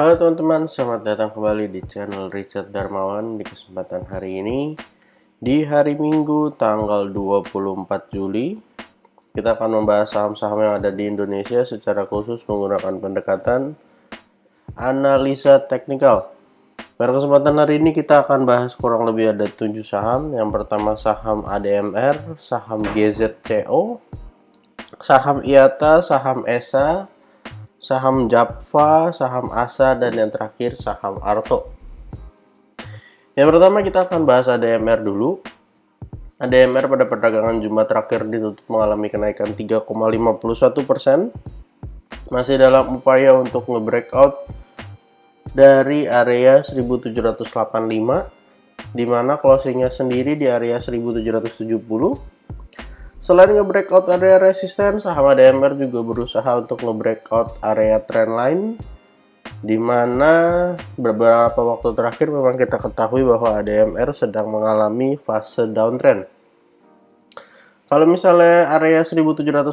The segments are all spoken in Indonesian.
Halo teman-teman, selamat datang kembali di channel Richard Darmawan. Di kesempatan hari ini, di hari Minggu tanggal 24 Juli, kita akan membahas saham-saham yang ada di Indonesia secara khusus menggunakan pendekatan analisa teknikal. Pada kesempatan hari ini kita akan bahas kurang lebih ada 7 saham. Yang pertama saham ADMR, saham GZCO, saham IATA, saham ESA, saham Japfa, saham ASA, dan yang terakhir saham Arto. Yang pertama kita akan bahas ADMR dulu. ADMR pada perdagangan Jumat terakhir ditutup mengalami kenaikan 3,51%. Masih dalam upaya untuk nge-breakout dari area 1785, di mana closingnya sendiri di area 1770. Selain nge-breakout area resisten, saham ADMR juga berusaha untuk nge-breakout area trendline, di mana beberapa waktu terakhir memang kita ketahui bahwa ADMR sedang mengalami fase downtrend. Kalau misalnya area 1785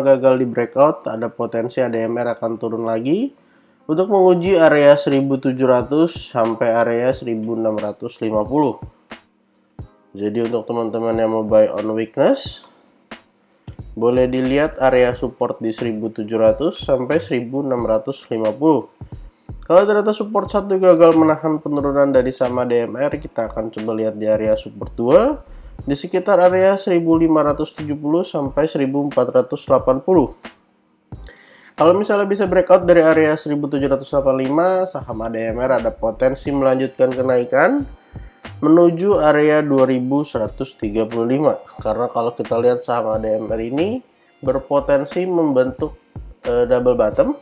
gagal di breakout, ada potensi ADMR akan turun lagi untuk menguji area 1700 sampai area 1650. Jadi untuk teman-teman yang mau buy on weakness, boleh dilihat area support di 1700 sampai 1650. Kalau ternyata support 1 gagal menahan penurunan dari saham ADMR, kita akan coba lihat di area support 2 di sekitar area 1570 sampai 1480. Kalau misalnya bisa breakout dari area 1785, saham ADMR ada potensi melanjutkan kenaikan menuju area 2135, karena kalau kita lihat saham ADMR ini berpotensi membentuk double bottom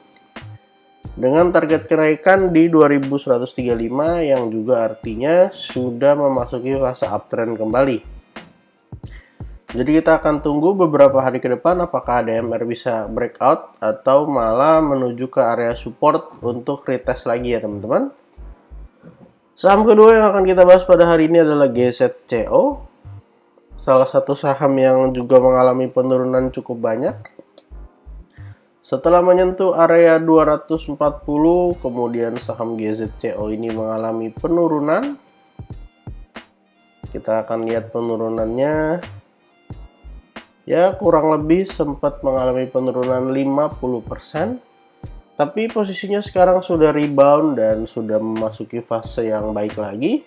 dengan target kenaikan di 2135, yang juga artinya sudah memasuki fase uptrend kembali. Jadi kita akan tunggu beberapa hari ke depan apakah ADMR bisa breakout atau malah menuju ke area support untuk retest lagi ya teman-teman. Saham kedua yang akan kita bahas pada hari ini adalah GZCO, salah satu saham yang juga mengalami penurunan cukup banyak. Setelah menyentuh area 240, kemudian saham GZCO ini mengalami penurunan. Kita akan lihat penurunannya. Ya, kurang lebih sempat mengalami penurunan 50%. Tapi posisinya sekarang sudah rebound dan sudah memasuki fase yang baik lagi.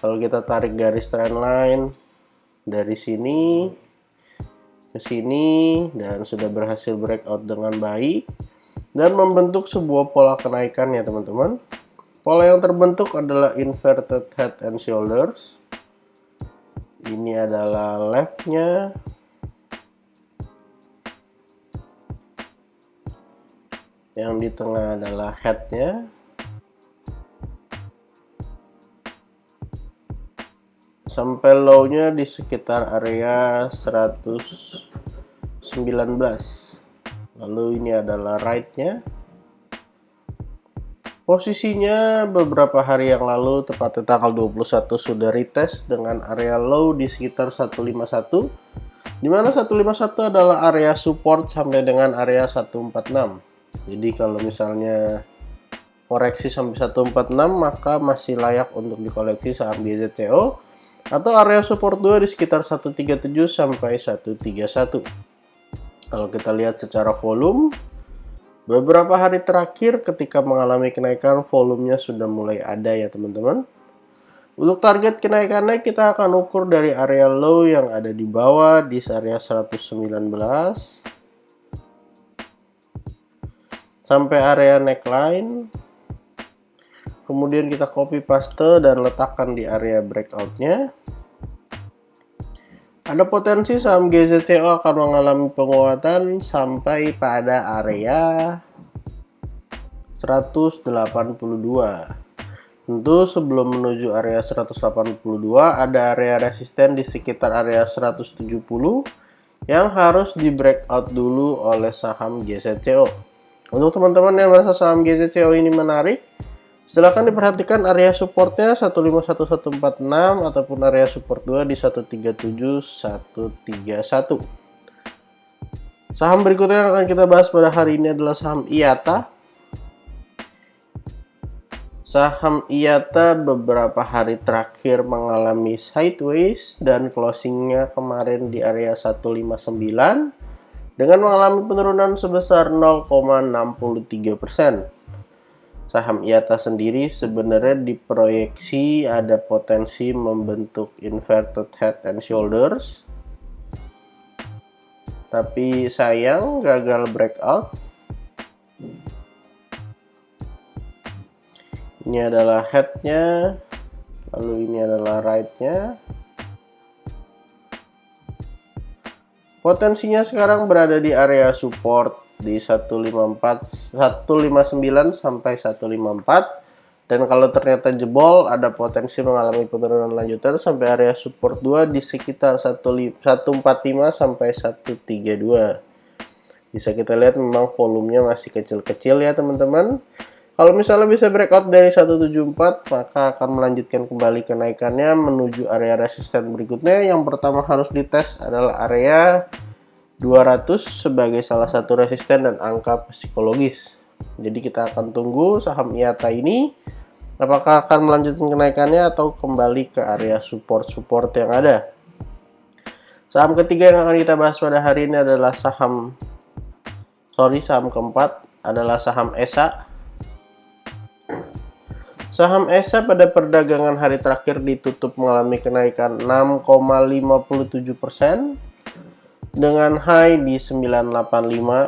Kalau kita tarik garis trendline dari sini ke sini dan sudah berhasil breakout dengan baik dan membentuk sebuah pola kenaikan ya teman-teman. Pola yang terbentuk adalah inverted head and shoulders. Ini adalah leftnya. Yang di tengah adalah headnya. Sampai low-nya di sekitar area 119. Lalu ini adalah right-nya. Posisinya beberapa hari yang lalu, tepatnya tanggal 21, sudah retest dengan area low di sekitar 151. Di mana 151 adalah area support sampai dengan area 146. Jadi kalau misalnya koreksi sampai 146, maka masih layak untuk dikoleksi saham GZCO, atau area support 2 di sekitar 137 sampai 131. Kalau kita lihat secara volume, beberapa hari terakhir ketika mengalami kenaikan, volumenya sudah mulai ada ya teman-teman. Untuk target kenaikannya kita akan ukur dari area low yang ada di bawah di area 119 sampai area neckline. Kemudian kita copy paste dan letakkan di area breakoutnya. Ada potensi saham GZCO akan mengalami penguatan sampai pada area 182. Tentu sebelum menuju area 182 ada area resisten di sekitar area 170 yang harus di breakout dulu oleh saham GZCO. Untuk teman-teman yang merasa saham GZCO ini menarik, silakan diperhatikan area supportnya 151146 ataupun area support 2 di 137131. Saham berikutnya yang akan kita bahas pada hari ini adalah saham IATA. Saham IATA beberapa hari terakhir mengalami sideways dan closingnya kemarin di area 159 dengan mengalami penurunan sebesar 0,63%. Saham IATA sendiri sebenarnya diproyeksi ada potensi membentuk inverted head and shoulders, tapi sayang gagal breakout. Ini adalah headnya, lalu ini adalah right-nya. Potensinya sekarang berada di area support di 159 sampai 154, dan kalau ternyata jebol ada potensi mengalami penurunan lanjutan sampai area support 2 di sekitar 145 sampai 132. Bisa kita lihat memang volumenya masih kecil-kecil ya teman-teman. Kalau misalnya bisa breakout dari 174, maka akan melanjutkan kembali kenaikannya menuju area resisten berikutnya. Yang pertama harus dites adalah area 200 sebagai salah satu resisten dan angka psikologis. Jadi kita akan tunggu saham IATA ini apakah akan melanjutkan kenaikannya atau kembali ke area support-support yang ada. Saham ketiga yang akan kita bahas pada hari ini adalah saham keempat adalah saham ESA. Saham ESA pada perdagangan hari terakhir ditutup mengalami kenaikan 6,57% dengan high di 985,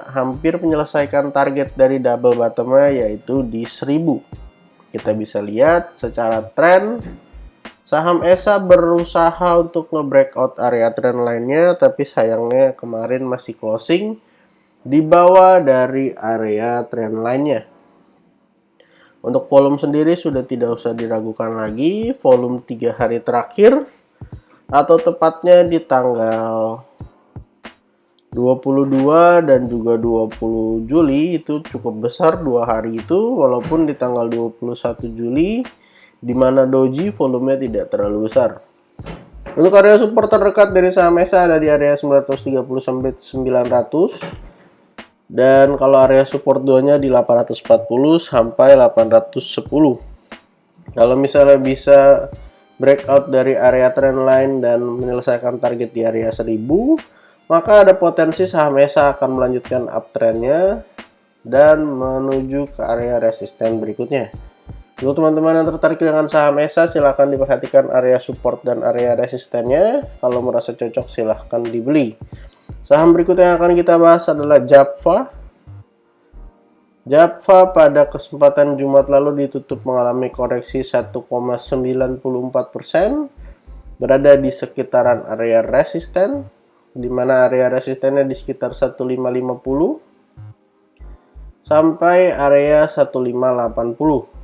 hampir menyelesaikan target dari double bottomnya yaitu di 1000. Kita bisa lihat secara tren saham ESA berusaha untuk nge-breakout area trend lainnya, tapi sayangnya kemarin masih closing di bawah dari area trend lainnya. Untuk volume sendiri sudah tidak usah diragukan lagi, volume 3 hari terakhir atau tepatnya di tanggal 22 dan juga 20 Juli itu cukup besar 2 hari itu, walaupun di tanggal 21 Juli di mana doji volumenya tidak terlalu besar. Untuk area support terdekat dari saham ESA ada di area 930 sampai 900. Dan kalau area support 2-nya di 840 sampai 810. Kalau misalnya bisa breakout dari area trend line dan menyelesaikan target di area 1000, maka ada potensi saham ESA akan melanjutkan uptrendnya dan menuju ke area resisten berikutnya. Untuk teman-teman yang tertarik dengan saham ESA, silahkan diperhatikan area support dan area resistennya. Kalau merasa cocok, silahkan dibeli. Saham berikutnya yang akan kita bahas adalah JAPFA. JAPFA pada kesempatan Jumat lalu ditutup mengalami koreksi 1,94%, berada di sekitaran area resisten, di mana area resistennya di sekitar 1550 sampai area 1580.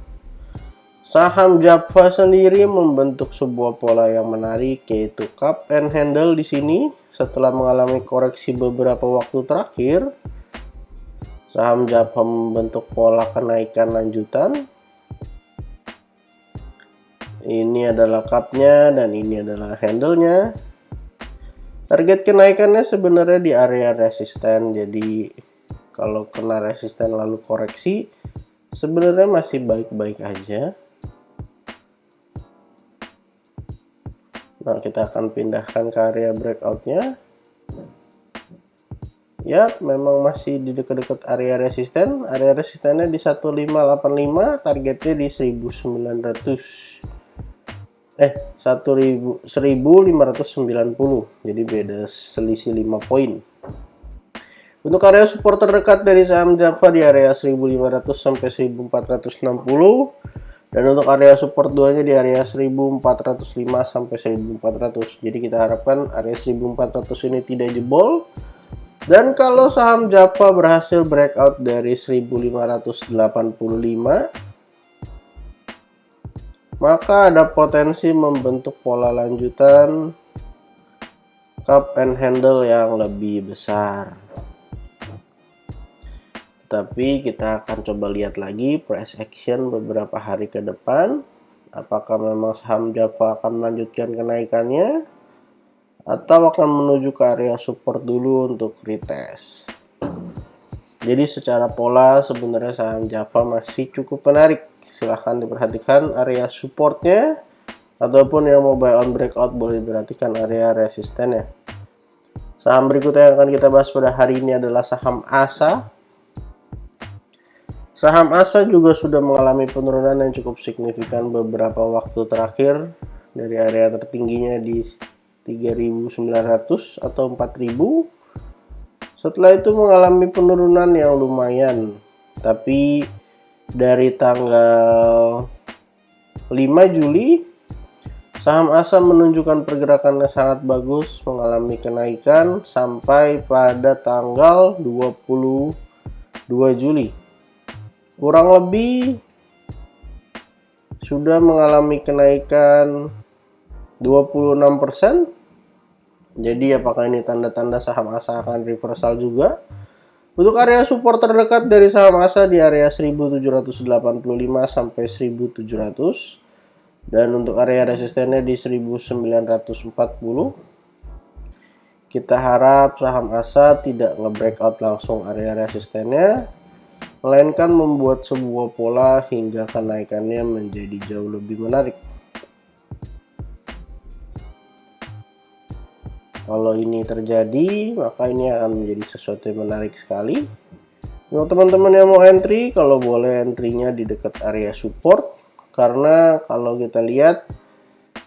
Saham JAPFA sendiri membentuk sebuah pola yang menarik, yaitu cup and handle di sini. Setelah mengalami koreksi beberapa waktu terakhir, saham JAPFA membentuk pola kenaikan lanjutan. Ini adalah cupnya dan ini adalah handle-nya. Target kenaikannya sebenarnya di area resisten. Jadi kalau kena resisten lalu koreksi, sebenarnya masih baik-baik aja. Nah, kita akan pindahkan ke area breakout-nya. Ya, memang masih di dekat-dekat area resisten. Area resistennya di 1585, targetnya di 1590. Jadi beda selisih 5 poin. Untuk area support terdekat dari saham JAPFA di area 1500 sampai 1460. Dan untuk area support 2-nya di area 1405 sampai 1400. Jadi kita harapkan area 1400 ini tidak jebol. Dan kalau saham JAPFA berhasil breakout dari 1585, maka ada potensi membentuk pola lanjutan cup and handle yang lebih besar. Tapi kita akan coba lihat lagi price action beberapa hari ke depan. Apakah memang saham JAPFA akan melanjutkan kenaikannya atau akan menuju ke area support dulu untuk retest. Jadi secara pola sebenarnya saham Java masih cukup menarik. Silahkan diperhatikan area supportnya, ataupun yang mau buy on breakout boleh diperhatikan area resistennya. Saham berikutnya yang akan kita bahas pada hari ini adalah saham ASA. Saham ASA juga sudah mengalami penurunan yang cukup signifikan beberapa waktu terakhir, dari area tertingginya di 3.900 atau 4.000. Setelah itu mengalami penurunan yang lumayan, tapi dari tanggal 5 Juli saham ASA menunjukkan pergerakan yang sangat bagus, mengalami kenaikan sampai pada tanggal 22 Juli. Kurang lebih sudah mengalami kenaikan 26%. Jadi apakah ini tanda-tanda saham ASA akan reversal juga? Untuk area support terdekat dari saham ASA di area 1785 sampai 1700. Dan untuk area resistennya di 1940. Kita harap saham ASA tidak nge-breakout langsung area resistennya, melainkan membuat sebuah pola hingga kenaikannya menjadi jauh lebih menarik. Kalau ini terjadi, maka ini akan menjadi sesuatu yang menarik sekali. Untuk teman-teman yang mau entry, kalau boleh entry-nya di dekat area support. Karena kalau kita lihat,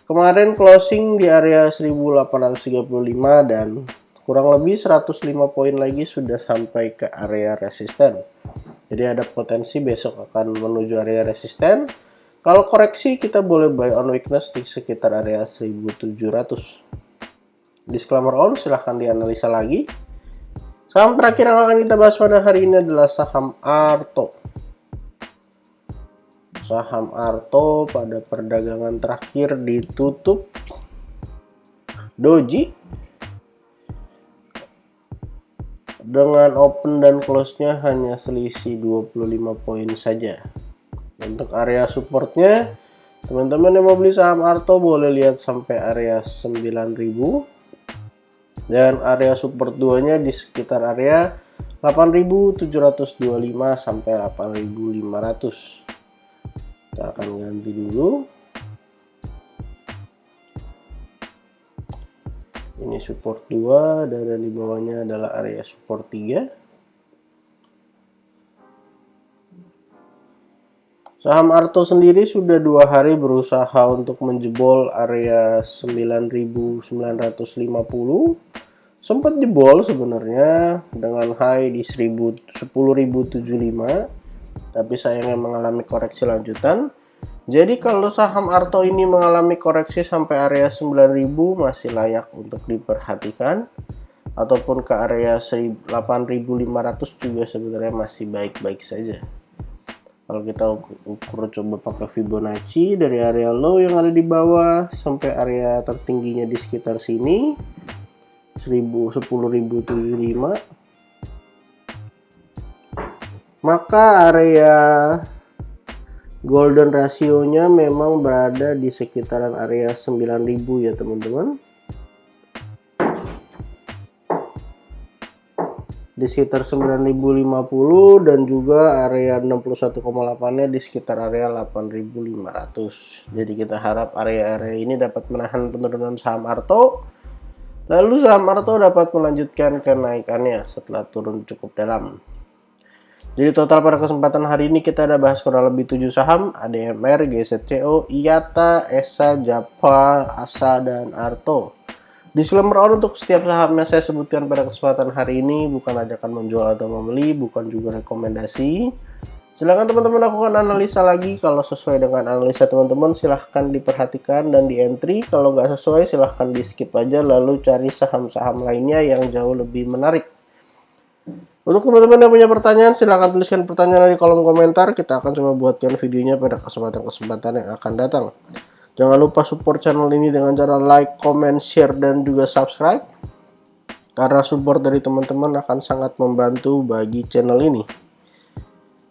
kemarin closing di area 1835 dan kurang lebih 105 poin lagi sudah sampai ke area resisten. Jadi ada potensi besok akan menuju area resisten. Kalau koreksi kita boleh buy on weakness di sekitar area 1700. Disclaimer on, silahkan dianalisa lagi. Saham terakhir yang akan kita bahas pada hari ini adalah saham Arto. Saham Arto pada perdagangan terakhir ditutup doji dengan open dan close-nya hanya selisih 25 poin saja. Untuk area supportnya, teman-teman yang mau beli saham Arto boleh lihat sampai area 9.000. Dan area support 2-nya di sekitar area 8.725 sampai 8.500. Kita akan ganti dulu. Ini support 2 dan di bawahnya adalah area support 3. Saham Arto sendiri sudah 2 hari berusaha untuk menjebol area 9.950. Sempat jebol sebenarnya dengan high di 10.075, tapi sayangnya mengalami koreksi lanjutan. Jadi kalau saham Arto ini mengalami koreksi sampai area 9.000 masih layak untuk diperhatikan, ataupun ke area 8.500 juga sebenarnya masih baik-baik saja. Kalau kita ukur coba pakai Fibonacci dari area low yang ada di bawah sampai area tertingginya di sekitar sini 10.075, maka area golden rasionya memang berada di sekitaran area 9.000 ya teman-teman. Di sekitar 9.050 dan juga area 61,8-nya di sekitar area 8.500. Jadi kita harap area-area ini dapat menahan penurunan saham Arto. Lalu saham Arto dapat melanjutkan kenaikannya setelah turun cukup dalam. Jadi total pada kesempatan hari ini kita ada bahas kurang lebih 7 saham, ADMR, GZCO, IATA, ESA, Java, ASA, dan Arto. Disclaimer on, untuk setiap saham yang saya sebutkan pada kesempatan hari ini bukan ajakan menjual atau membeli, bukan juga rekomendasi. Silahkan teman-teman lakukan analisa lagi. Kalau sesuai dengan analisa teman-teman silahkan diperhatikan dan di entry. Kalau nggak sesuai silahkan di skip aja, lalu cari saham-saham lainnya yang jauh lebih menarik. Untuk teman-teman yang punya pertanyaan, silahkan tuliskan pertanyaan di kolom komentar. Kita akan coba buatkan videonya pada kesempatan-kesempatan yang akan datang. Jangan lupa support channel ini dengan cara like, comment, share, dan juga subscribe. Karena support dari teman-teman akan sangat membantu bagi channel ini.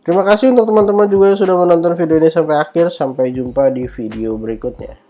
Terima kasih untuk teman-teman juga yang sudah menonton video ini sampai akhir. Sampai jumpa di video berikutnya.